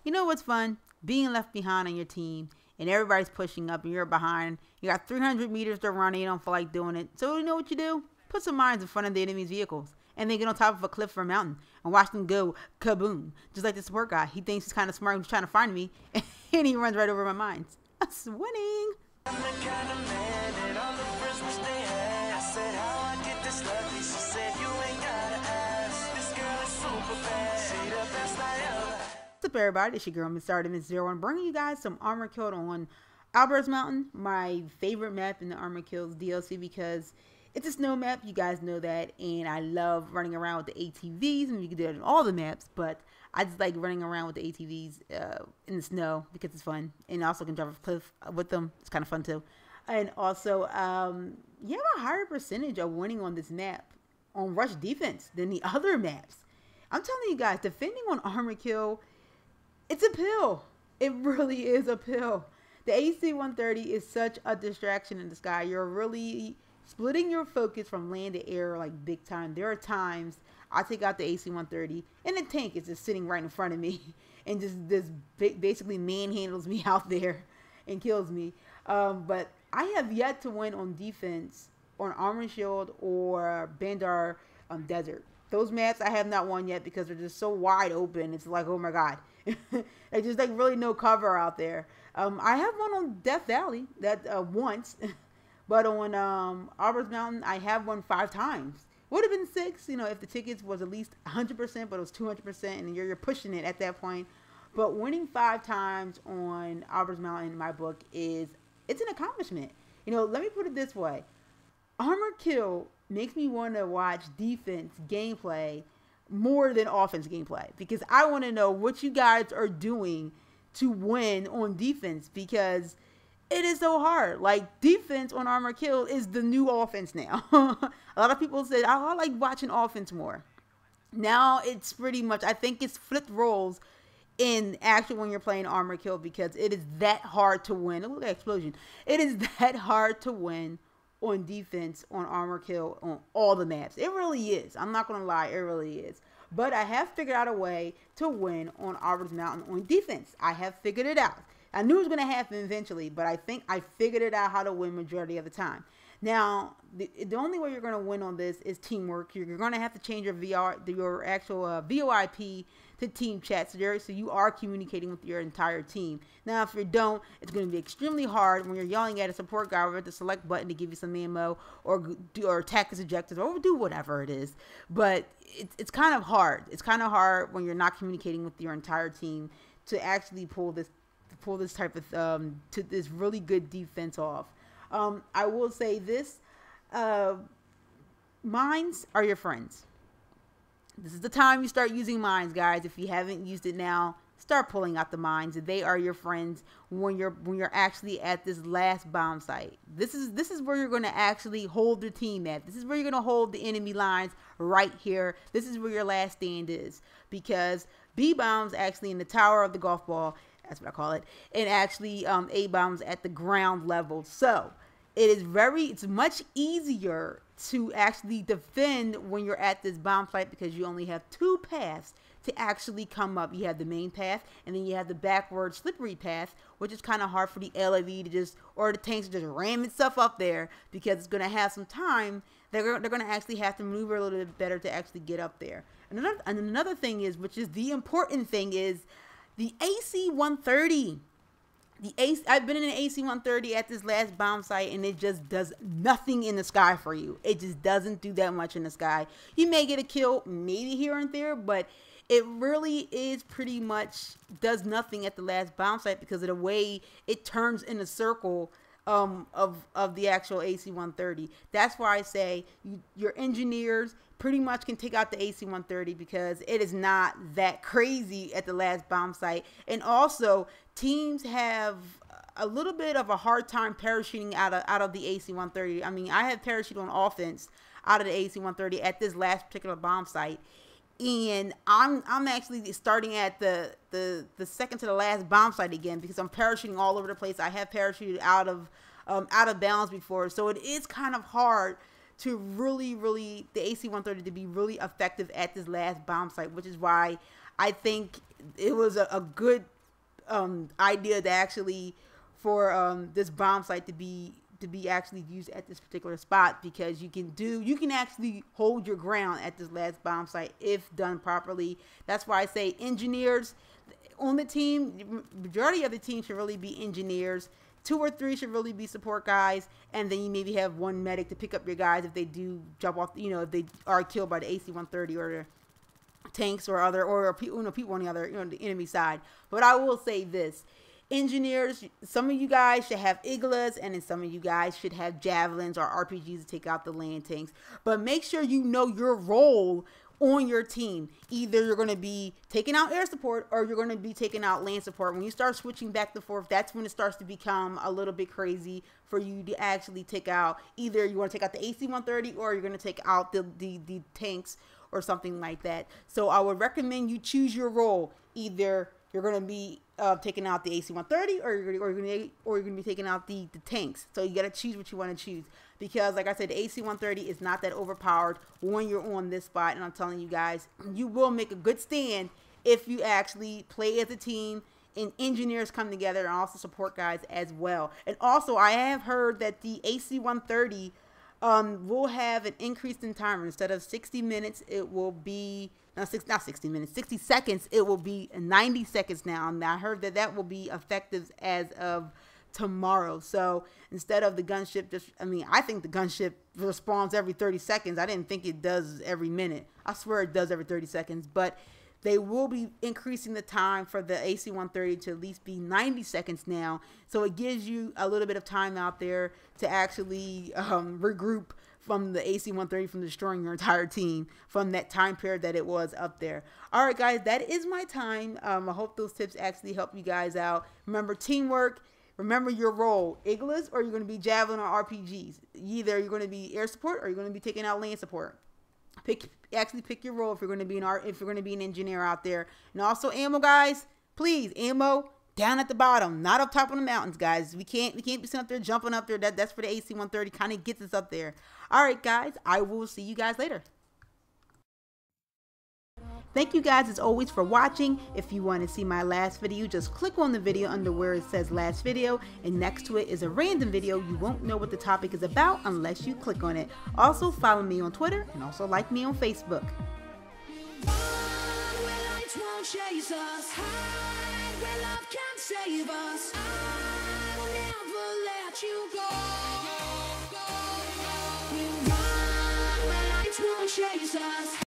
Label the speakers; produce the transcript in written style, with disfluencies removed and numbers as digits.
Speaker 1: You know what's fun? Being left behind on your team and everybody's pushing up and you're behind. You got 300 meters to run and you don't feel like doing it. So you know what you do? Put some mines in front of the enemy's vehicles and then get on top of a cliff or a mountain and watch them go kaboom. Just like this support guy. He thinks he's kind of smart. He's trying to find me and he runs right over my mines. That's winning. I'm the kind of man that all the friends wish they had. I said how I get this lucky. She said you ain't gotta ask. This girl is super bad. She the best I ever. What's up everybody, it's your girl Miss Artemis Zero and bringing you guys some armor killed on Alborz Mountain, my favorite map in the Armor Kills DLC because it's a snow map, you guys know that, and I love running around with the ATVs, and you can do it in all the maps, but I just like running around with the ATVs in the snow because it's fun, and also can drive a cliff with them. It's kind of fun too. And also, you have a higher percentage of winning on this map on rush defense than the other maps. I'm telling you guys, defending on Armor Kill, it's a pill. It really is a pill. The AC-130 is such a distraction in the sky. You're really splitting your focus from land to air like big time. There are times I take out the AC-130 and the tank is just sitting right in front of me and just basically manhandles me out there and kills me. But I have yet to win on defense on Armor Shield or Bandar Desert. Those maps I have not won yet because they're just so wide open. It's like, oh my god. There's just like really no cover out there. I have one on Death Valley that once, but on Alborz Mountain I have won 5 times. Would have been 6, you know, if the tickets was at least 100%, but it was 200%, and you're pushing it at that point. But winning 5 times on Alborz Mountain in my book it's an accomplishment. You know, let me put it this way: Armor Kill makes me want to watch defense gameplay more than offense gameplay because I want to know what you guys are doing to win on defense because it is so hard. Like, defense on Armor Kill is the new offense now. A lot of people say, oh, I like watching offense more. Now it's pretty much, I think it's flipped roles in actually when you're playing Armor Kill because it is that hard to win. Look at that explosion. It is that hard to win on defense on Armor Kill on all the maps. It really is. I'm not going to lie. It really is. But I have figured out a way to win on Alborz Mountain on defense. I have figured it out. I knew it was going to happen eventually, but I think I figured it out how to win majority of the time. Now, the only way you're going to win on this is teamwork. You're going to have to change your actual VoIP to team chat so you are communicating with your entire team. Now, if you don't, it's going to be extremely hard when you're yelling at a support guy with the select button to give you some ammo or attack his objectives or do whatever it is. But it's kind of hard. It's kind of hard when you're not communicating with your entire team to actually pull this type of to this really good defense off. I will say this: mines are your friends. This is the time you start using mines, guys. If you haven't used it now, start pulling out the mines. They are your friends when you're actually at this last bomb site. This is where you're going to actually hold the team at. This is where you're going to hold the enemy lines right here. This is where your last stand is because B bombs actually in the tower of the golf ball. That's what I call it. And actually A bombs at the ground level. So it's much easier to actually defend when you're at this bomb site because you only have 2 paths to actually come up. You have the main path and then you have the backward slippery path, which is kind of hard for the LAV to or the tanks to just ram itself up there because it's going to have some time. They're going to actually have to maneuver a little bit better to actually get up there. And another thing is, which is the important thing, is the AC-130. I've been in an AC-130 at this last bomb site, and it just does nothing in the sky for you. It just doesn't do that much in the sky. You may get a kill, maybe here and there, but it really is pretty much does nothing at the last bomb site because of the way it turns in a circle of the actual AC-130. That's why I say your engineers pretty much can take out the AC-130 because it is not that crazy at the last bomb site. And also, teams have a little bit of a hard time parachuting out of the AC-130. I mean, I have parachute on offense out of the AC-130 at this last particular bomb site. And I'm actually starting at the second to the last bomb site again because I'm parachuting all over the place. I have parachuted out of bounds before, so it is kind of hard to really the AC-130 to be really effective at this last bomb site, which is why I think it was a good idea to actually for this bomb site to be actually used at this particular spot, because you can actually hold your ground at this last bomb site if done properly. That's why I say engineers on the team, the majority of the team should really be engineers. 2 or 3 should really be support guys, and then you maybe have 1 medic to pick up your guys if they do jump off, if they are killed by the AC-130 or the tanks or other, or people on the other, the enemy side. But I will say this: engineers, some of you guys should have iglas, and then some of you guys should have javelins or RPGs to take out the land tanks. But make sure you know your role on your team. Either you're going to be taking out air support or you're going to be taking out land support. When you start switching back and forth, that's when it starts to become a little bit crazy for you to actually take out. Either you want to take out the AC-130 or you're going to take out the tanks or something like that. So I would recommend you choose your role. Either you're going to be taking out the AC-130 or you're going to be taking out the tanks. So you got to choose what you want to choose, because like I said, the AC-130 is not that overpowered when you're on this spot. And I'm telling you guys, you will make a good stand if you actually play as a team and engineers come together, and also support guys as well. And also, I have heard that the AC-130 will have an increase in timer. Instead of 60 minutes, it will be not 60 minutes, 60 seconds. It will be 90 seconds now. And I heard that will be effective as of tomorrow. So instead of the gunship, I think the gunship respawns every 30 seconds. I didn't think it does every minute. I swear it does every 30 seconds. But they will be increasing the time for the AC-130 to at least be 90 seconds now. So it gives you a little bit of time out there to actually regroup from the AC-130 from destroying your entire team from that time period that it was up there. All right, guys, that is my time. I hope those tips actually help you guys out. Remember, teamwork. Remember your role. Iglas, or you're going to be javelin or RPGs. Either you're going to be air support or you're going to be taking out land support. Pick your role if you're going to be an engineer out there. And also ammo, guys, please, ammo down at the bottom, not up top on the mountains, guys. We can't be sitting up there jumping up there. That's for the AC-130. Kind of gets us up there. All right, guys, I will see you guys later. Thank you guys as always for watching. If you want to see my last video, just click on the video under where it says last video, and next to it is a random video. You won't know what the topic is about unless you click on it. Also follow me on Twitter and also like me on Facebook. Chase us.